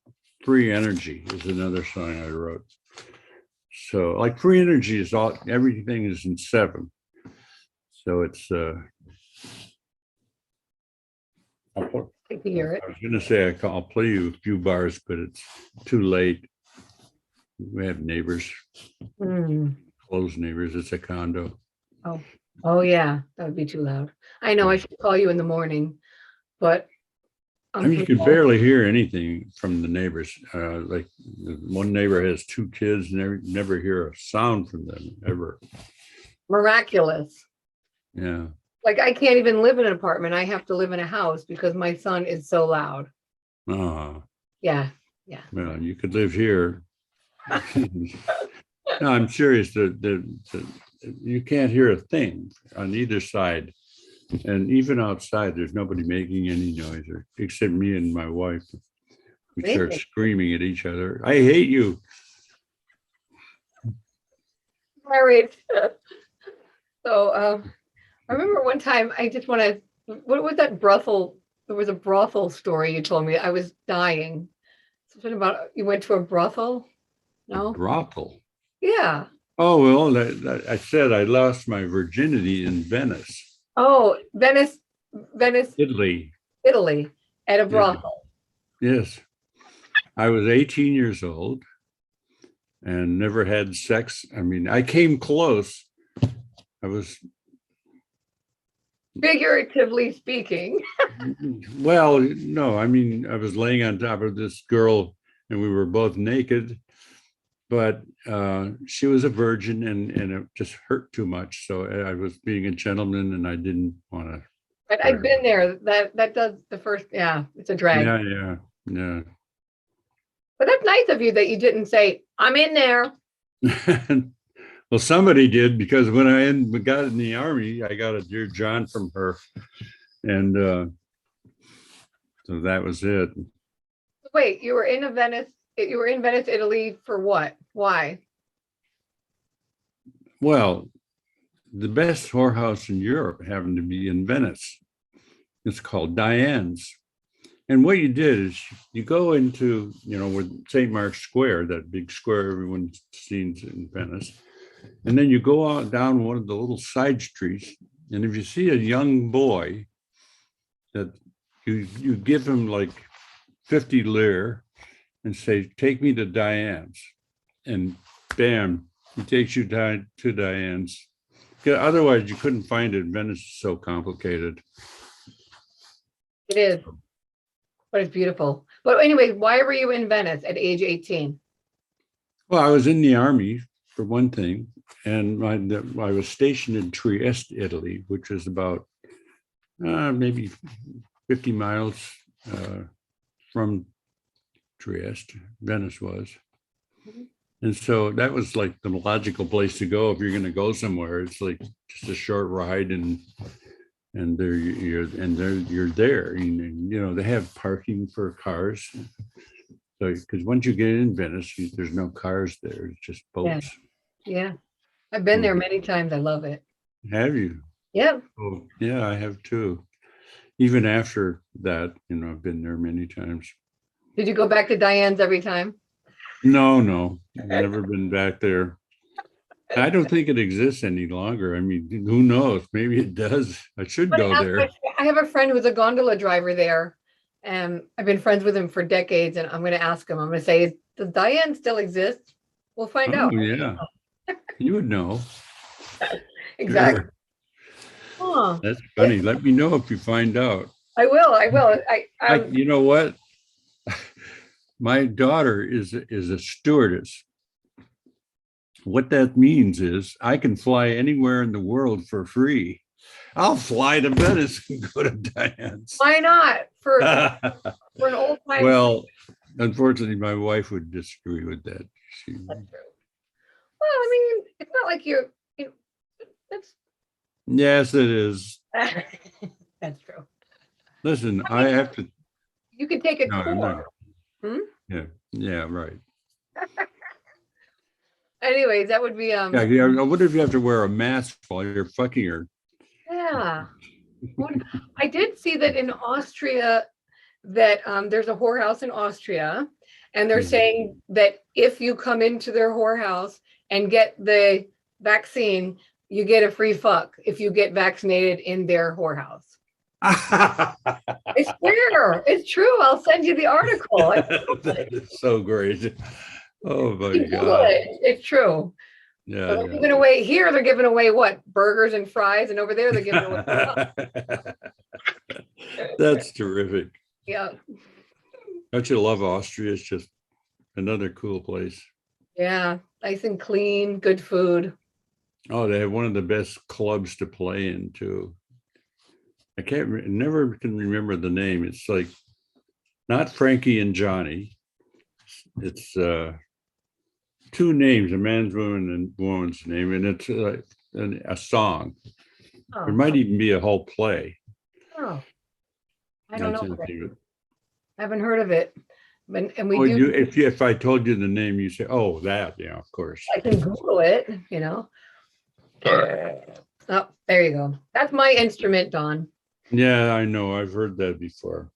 Free Energy is another song I wrote. So like Free Energy is all, everything is in 7. So it's, Like to hear it. I was gonna say, I'll play you a few bars, but it's too late. We have neighbors, close neighbors. It's a condo. Oh yeah, that would be too loud. I know I should call you in the morning, but I mean, you can barely hear anything from the neighbors. Like one neighbor has 2 kids, never hear a sound from them ever. Miraculous. Yeah. Like I can't even live in an apartment. I have to live in a house because my son is so loud. Yeah. Well, you could live here. No, I'm serious. You can't hear a thing on either side. And even outside, there's nobody making any noise except me and my wife. We start screaming at each other. I hate you. Married. So I remember one time I just want to, what was that brothel? There was a brothel story you told me. I was dying. Something about you went to a brothel? No? Brothel? Yeah. Oh, well, I said I lost my virginity in Venice. Oh, Venice, Italy. At a brothel. Yes. I was 18 years old and never had sex. I mean, I came close. I was, figuratively speaking. well, no, I mean, I was laying on top of this girl and we were both naked, but she was a virgin and it just hurt too much. So I was being a gentleman and I didn't want to. But I've been there. That does the first, it's a drag. Yeah. But that's nice of you that you didn't say, I'm in there. Well, somebody did, because when I got in the Army, I got a Dear John from her. And so that was it. Wait, you were in Venice, Italy for what? Why? Well, the best whorehouse in Europe happened to be in Venice. It's called Diane's. And what you did is you go into, with St. Mark's Square, that big square everyone sees in Venice. And then you go out down one of the little side streets. And if you see a young boy, that you give him like 50 lire and say, take me to Diane's. And bam, he takes you down to Diane's. Otherwise, you couldn't find it. Venice is so complicated. It is. But it's beautiful. But anyway, why were you in Venice at age 18? Well, I was in the Army, for one thing. And I was stationed in Trieste, Italy, which is about maybe 50 miles from Trieste, Venice was. And so that was like the logical place to go if you're going to go somewhere. It's like just a short ride, and you're there. They have parking for cars. So because once you get in Venice, there's no cars there. It's just boats. Yeah. I've been there many times. I love it. Have you? Yeah. Oh, yeah, I have too. Even after that, I've been there many times. Did you go back to Diane's every time? No, I've never been back there. I don't think it exists any longer. I mean, who knows? Maybe it does. I should go there. I have a friend who's a gondola driver there, and I've been friends with him for decades. And I'm going to ask him. I'm going to say, does Diane still exist? We'll find out. Yeah, you would know. Exactly. Sure. Oh, that's funny. Let me know if you find out. I will. You know what? My daughter is a stewardess. What that means is I can fly anywhere in the world for free. I'll fly to Venice and go to Diane's. Why not? For an old time. Well, unfortunately, my wife would disagree with that. That's true. Well, I mean, it's not like That's Yes, it is. that's true. Listen, I have to. You can take a No, I'm not. tour. Hmm? Yeah, yeah, right. Anyways, that would be Yeah, yeah. I wonder if you have to wear a mask while you're fucking her. yeah. I did see that in Austria that there's a whorehouse in Austria, and they're Mhm. saying that if you come into their whorehouse and get the vaccine, you get a free fuck if you get vaccinated in their whorehouse. I swear, it's true. I'll send you the article. That is so great. Oh my You can Google God. it. It's true. Yeah, So they're yeah. giving away here. They're giving away what? Burgers and fries, and over there they're giving away. That's terrific. Yeah, Don't you love Austria? It's just another cool place. yeah. Nice and clean, good food. Oh, they have one of the best clubs to play in too. I can't never can remember the name. It's like not Frankie and Johnny. It's two names, a man's woman and woman's name, and it's a song. There Oh, might even be a whole play. oh, I don't That's know. it. I haven't heard of it. And we Well, do. if I told you the name, you say, "Oh, that, yeah, of course." I can Google it. Oh, there you go. That's my instrument, Don. Yeah, I know. I've heard that before.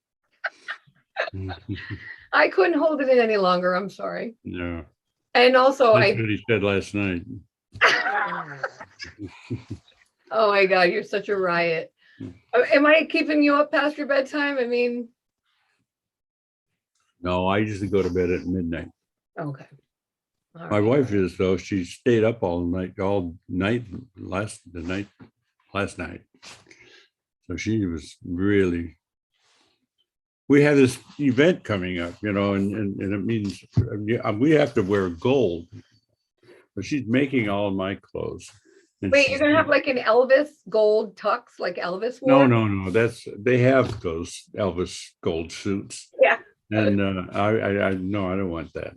I couldn't hold it in any longer. I'm sorry. Yeah, And also, that's I. what he said last night. Oh my God, you're such a riot. Am I keeping you up past your bedtime? I mean, No, I usually go to bed at midnight. okay. All My right. wife is though. She stayed up all night last night. So she was really. We have this event coming up, and it means we have to wear gold. But she's making all my clothes. And Wait, you're gonna have like an Elvis gold tux, like Elvis no, wore? no. They have those Elvis gold suits, Yeah. and I no, I don't want that.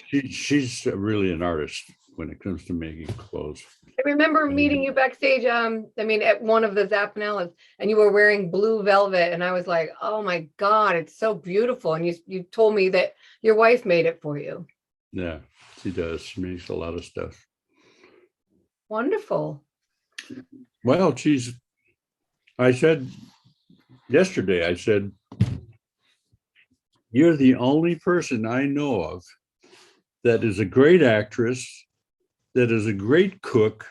She's really an artist when it comes to making clothes. I remember meeting you backstage. I mean, at one of the Zappanella's, and you were wearing blue velvet, and I was like, "Oh my God, it's so beautiful!" And you told me that your wife made it for you. Yeah, she does. She makes a lot of stuff. Wonderful. Well, I said yesterday, I said, you're the only person I know of that is a great actress, that is a great cook,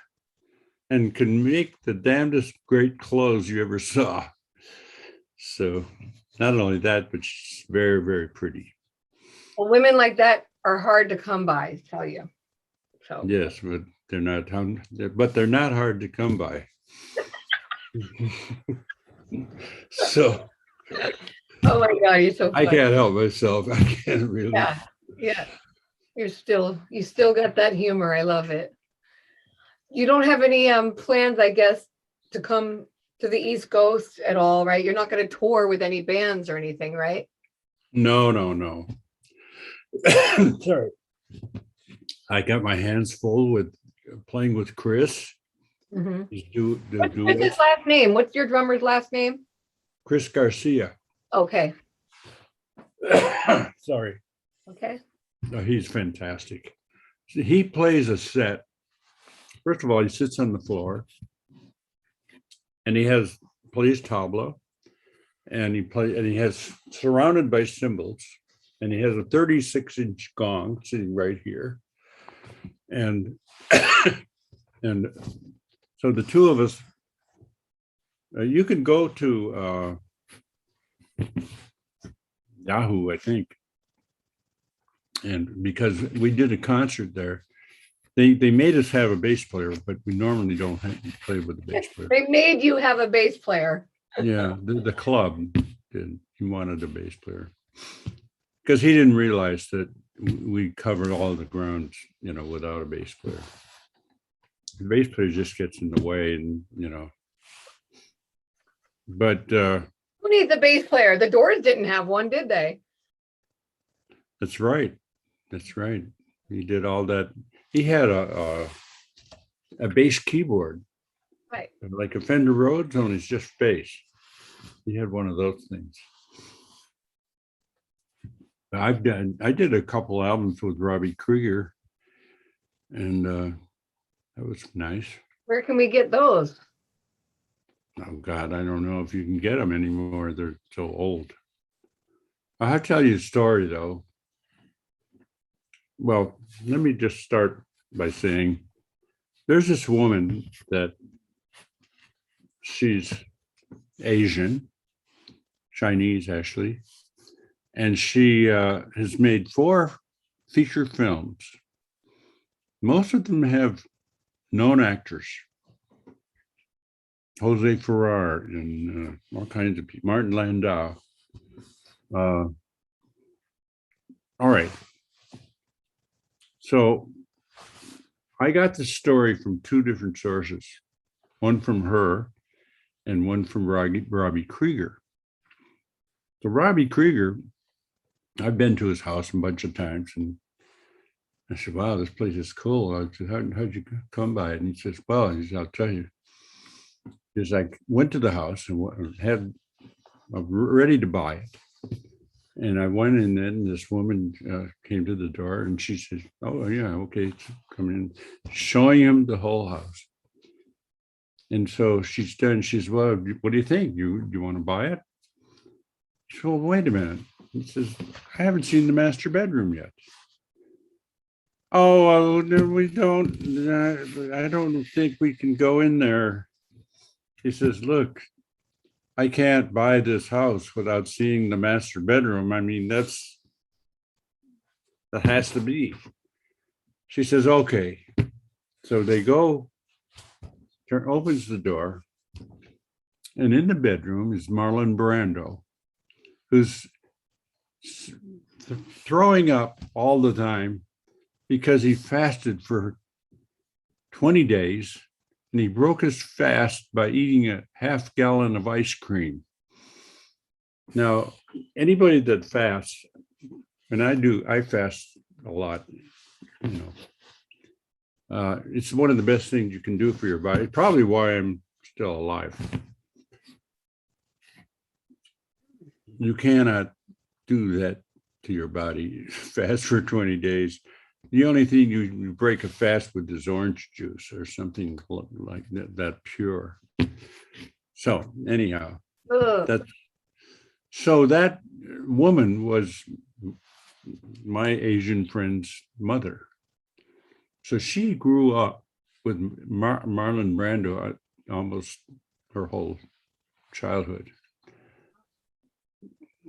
and can make the damnedest great clothes you ever saw. So not only that, but she's very, very pretty. Well, women like that are hard to come by, I tell you. So Yes, but they're not hard to come by. So oh my God, you're so I funny. can't help myself. I can't really. Yeah, yeah. You still got that humor. I love it. You don't have any plans, I guess, to come to the East Coast at all, right? You're not going to tour with any bands or anything, right? No, no, no. Sorry. I got my hands full with playing with Chris. Mm-hmm. What's his Duets. last name? What's your drummer's last name? Chris Garcia. Okay. Sorry. Okay. No, he's fantastic. He plays a set. First of all, he sits on the floor and plays tabla, and he has surrounded by cymbals, and he has a 36-inch gong sitting right here. And and so the two of us, you can go to Yahoo, I think, and because we did a concert there, they made us have a bass player, but we normally don't play with a bass player. They made you have a bass player. Yeah, the club did. He wanted a bass player because he didn't realize that we covered all the ground, without a bass player. The bass player just gets in the way, and But Who needs a bass player? The Doors didn't have one, did they? that's right. That's right. He did all that. He had a bass keyboard Right. like a Fender Rhodes, only it's just bass. He had one of those things. I did a couple albums with Robbie Krieger, and that was nice. Where can we get those? Oh God, I don't know if you can get them anymore. They're so old. I'll tell you a story though. Well, let me just start by saying there's this woman that she's Asian, Chinese actually, and she has made 4 feature films. Most of them have known actors. Jose Ferrar and all kinds of people, Martin Landau. All right. So I got the story from 2 different sources, one from her and one from Robbie Krieger. So Robbie Krieger, I've been to his house a bunch of times, and I said, wow, this place is cool. I said, how'd you come by it? And he says, well, I'll tell you. Because I went to the house and had ready to buy it. And I went in, and this woman came to the door, and she said, oh, yeah, okay, come in, showing him the whole house. And so she's done. She says, well, what do you think? You want to buy it? She said, well, wait a minute. He says, I haven't seen the master bedroom yet. Oh, well, we don't. I don't think we can go in there. He says, look, I can't buy this house without seeing the master bedroom. I mean, that has to be. She says, okay. So they go, opens the door, and in the bedroom is Marlon Brando, who's throwing up all the time because he fasted for 20 days. And he broke his fast by eating a half gallon of ice cream. Now, anybody that fasts, and I fast a lot, you know, it's one of the best things you can do for your body. Probably why I'm still alive. You cannot do that to your body, fast for 20 days. The only thing you break a fast with is orange juice or something like that pure. So anyhow, that woman was my Asian friend's mother. So she grew up with Marlon Brando almost her whole childhood.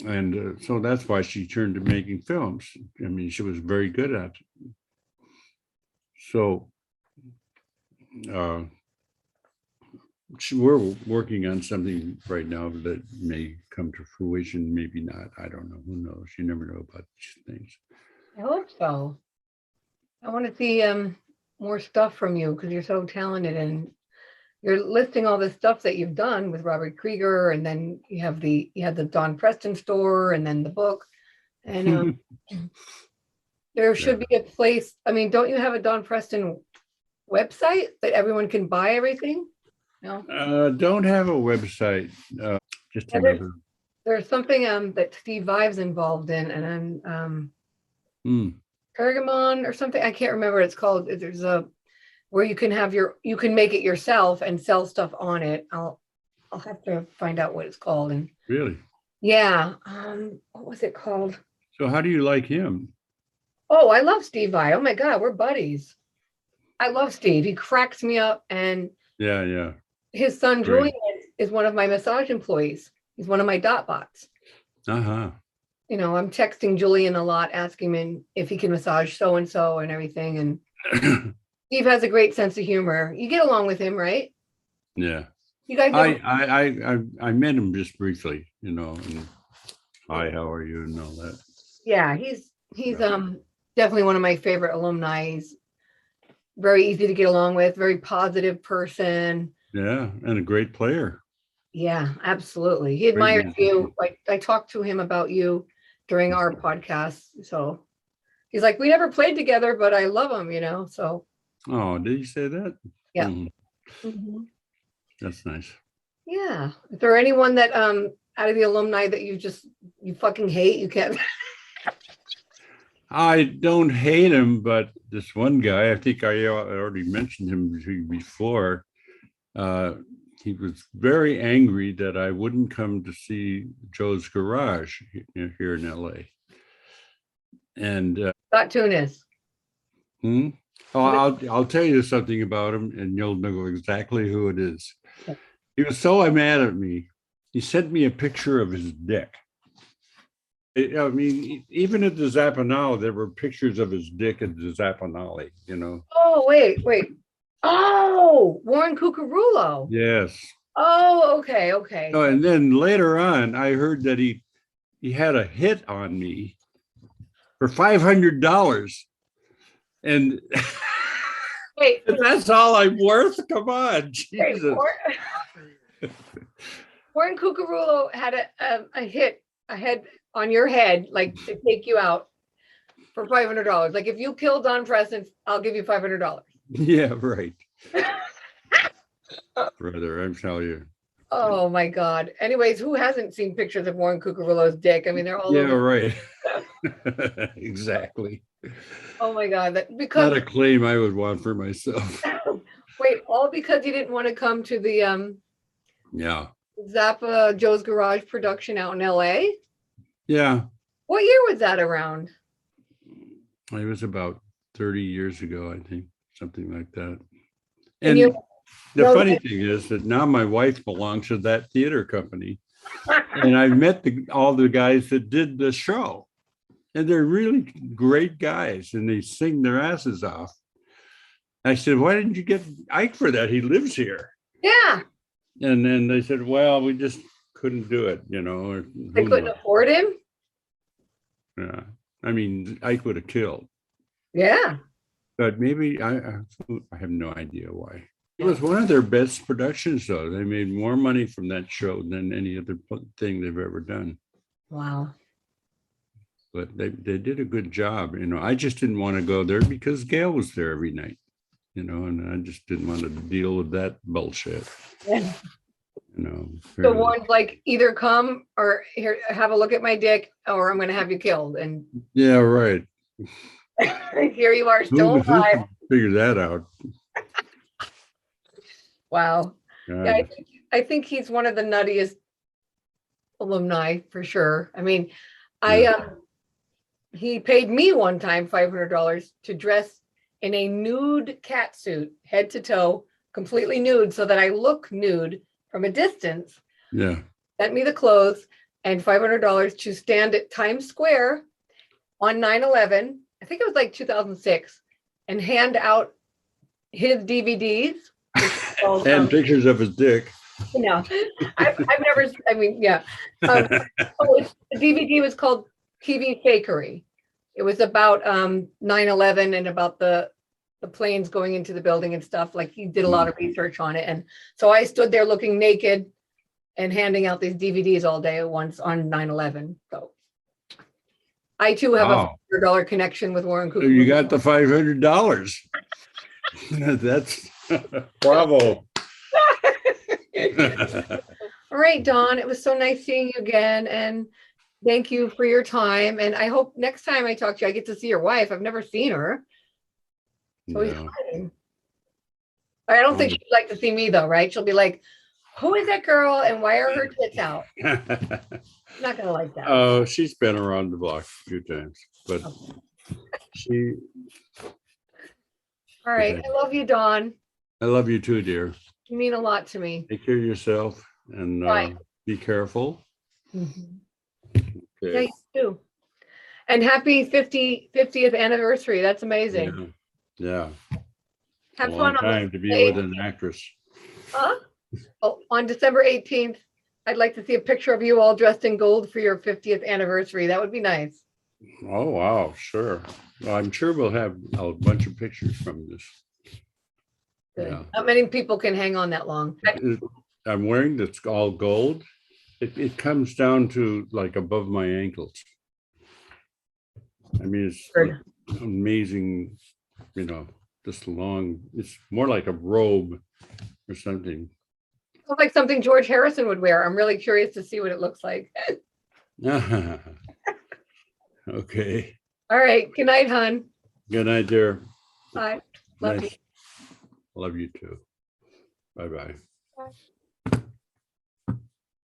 And so that's why she turned to making films. I mean, she was very good at it. So we're working on something right now that may come to fruition, maybe not. I don't know. Who knows? You never know about these things. I hope so. I want to see more stuff from you because you're so talented, and you're listing all this stuff that you've done with Robert Krieger, and then you have the Don Preston store, and then the book, and there should be a place. I mean, don't you have a Don Preston website that everyone can buy everything? No, don't have a website. Just another. There's something that Steve Vai's involved in, and then Pergamon or something. I can't remember what it's called. There's a where you can make it yourself and sell stuff on it. I'll have to find out what it's called. And really, yeah, what was it called? So how do you like him? Oh, I love Steve Vai. Oh my God, we're buddies. I love Steve. He cracks me up. And yeah. His son Julian is one of my massage employees. He's one of my dot bots. Uh-huh. You know, I'm texting Julian a lot, asking him if he can massage so and so and everything. And Steve has a great sense of humor. You get along with him, right? Yeah. You guys. I met him just briefly, you know. And hi, how are you, and all that. Yeah, he's definitely one of my favorite alumni. He's very easy to get along with, very positive person. Yeah, and a great player. Yeah, absolutely. He admires you. Like I talked to him about you during our podcast. So he's like, we never played together, but I love him, you know. So oh, did he say that? yeah. Mm-hmm. That's nice. Yeah. Is there anyone that out of the alumni that you fucking hate? You can't. I don't hate him, but this one guy, I think I already mentioned him before. He was very angry that I wouldn't come to see Joe's Garage here in LA. And Scott Tunis. I'll tell you something about him, and you'll know exactly who it is. He was so mad at me. He sent me a picture of his dick. I mean, even at the Zappanale, there were pictures of his dick at the Zappanale, you know. Oh, wait. Oh, Warren Cucurullo. Yes. Oh, okay. Oh, and then later on, I heard that he had a hit on me for $500. And wait, that's all I'm worth? Come on, Jesus. Warren Cucurullo had a hit on your head, like to take you out for $500. Like if you kill Don Preston, I'll give you $500. Yeah, right. Brother, I'm telling you. Oh my God. Anyways, who hasn't seen pictures of Warren Cucurullo's dick? I mean, they're all over. Right. Exactly. Oh my God. Not a claim I would want for myself. Wait, all because you didn't want to come to the Zappa Joe's Garage production out in LA? Yeah. What year was that around? It was about 30 years ago, I think, something like that. And the funny thing is that now my wife belongs to that theater company. And I've met all the guys that did the show. And they're really great guys, and they sing their asses off. I said, why didn't you get Ike for that? He lives here. Yeah. And then they said, well, we just couldn't do it, you know. They couldn't afford him? Yeah. I mean, Ike would have killed. Yeah. But maybe, I have no idea why. It was one of their best productions, though. They made more money from that show than any other thing they've ever done. Wow. But they did a good job. You know, I just didn't want to go there because Gail was there every night, you know, and I just didn't want to deal with that bullshit. Yeah. You know. So one's like, either come or here, have a look at my dick, or I'm going to have you killed. And yeah, right. Here you are, still alive. Figure that out. Wow. God. Yeah, I think he's one of the nuttiest alumni for sure. I mean, he paid me one time $500 to dress in a nude cat suit, head to toe, completely nude, so that I look nude from a distance. Yeah. Sent me the clothes and $500 to stand at Times Square on 9/11. I think it was like 2006, and hand out his DVDs and pictures of his dick. No, I've never. I mean, yeah. The DVD was called TV Fakery. It was about 9/11 and about the planes going into the building and stuff. Like he did a lot of research on it, and so I stood there looking naked and handing out these DVDs all day at once on 9/11. So I too have a $500 connection with Warren Cooper. You got the $500. That's bravo. All right, Don, it was so nice seeing you again, and thank you for your time. And I hope next time I talk to you, I get to see your wife. I've never seen her. So exciting. I don't think she'd like to see me though, right? She'll be like, who is that girl and why are her tits out? I'm not gonna like that. Oh, she's been around the block a few times, but she. All right, I love you, Don. I love you too, dear. You mean a lot to me. Take care of yourself and be careful. Mm-hmm. Okay. Yeah, you too. And happy 50th anniversary. That's amazing. Yeah. Have fun on time to be with an actress. On December 18th, I'd like to see a picture of you all dressed in gold for your 50th anniversary. That would be nice. Oh, wow. Sure. Well, I'm sure we'll have a bunch of pictures from this. Good. Yeah. Not many people can hang on that long. I'm wearing this all gold. It comes down to like above my ankles. I mean, it's like amazing, you know, just long. It's more like a robe or something. looks like something George Harrison would wear. I'm really curious to see what it looks like. Okay. All right. Good night, hon. Good night, dear. Bye. Love you. Love you too. Bye-bye. Bye.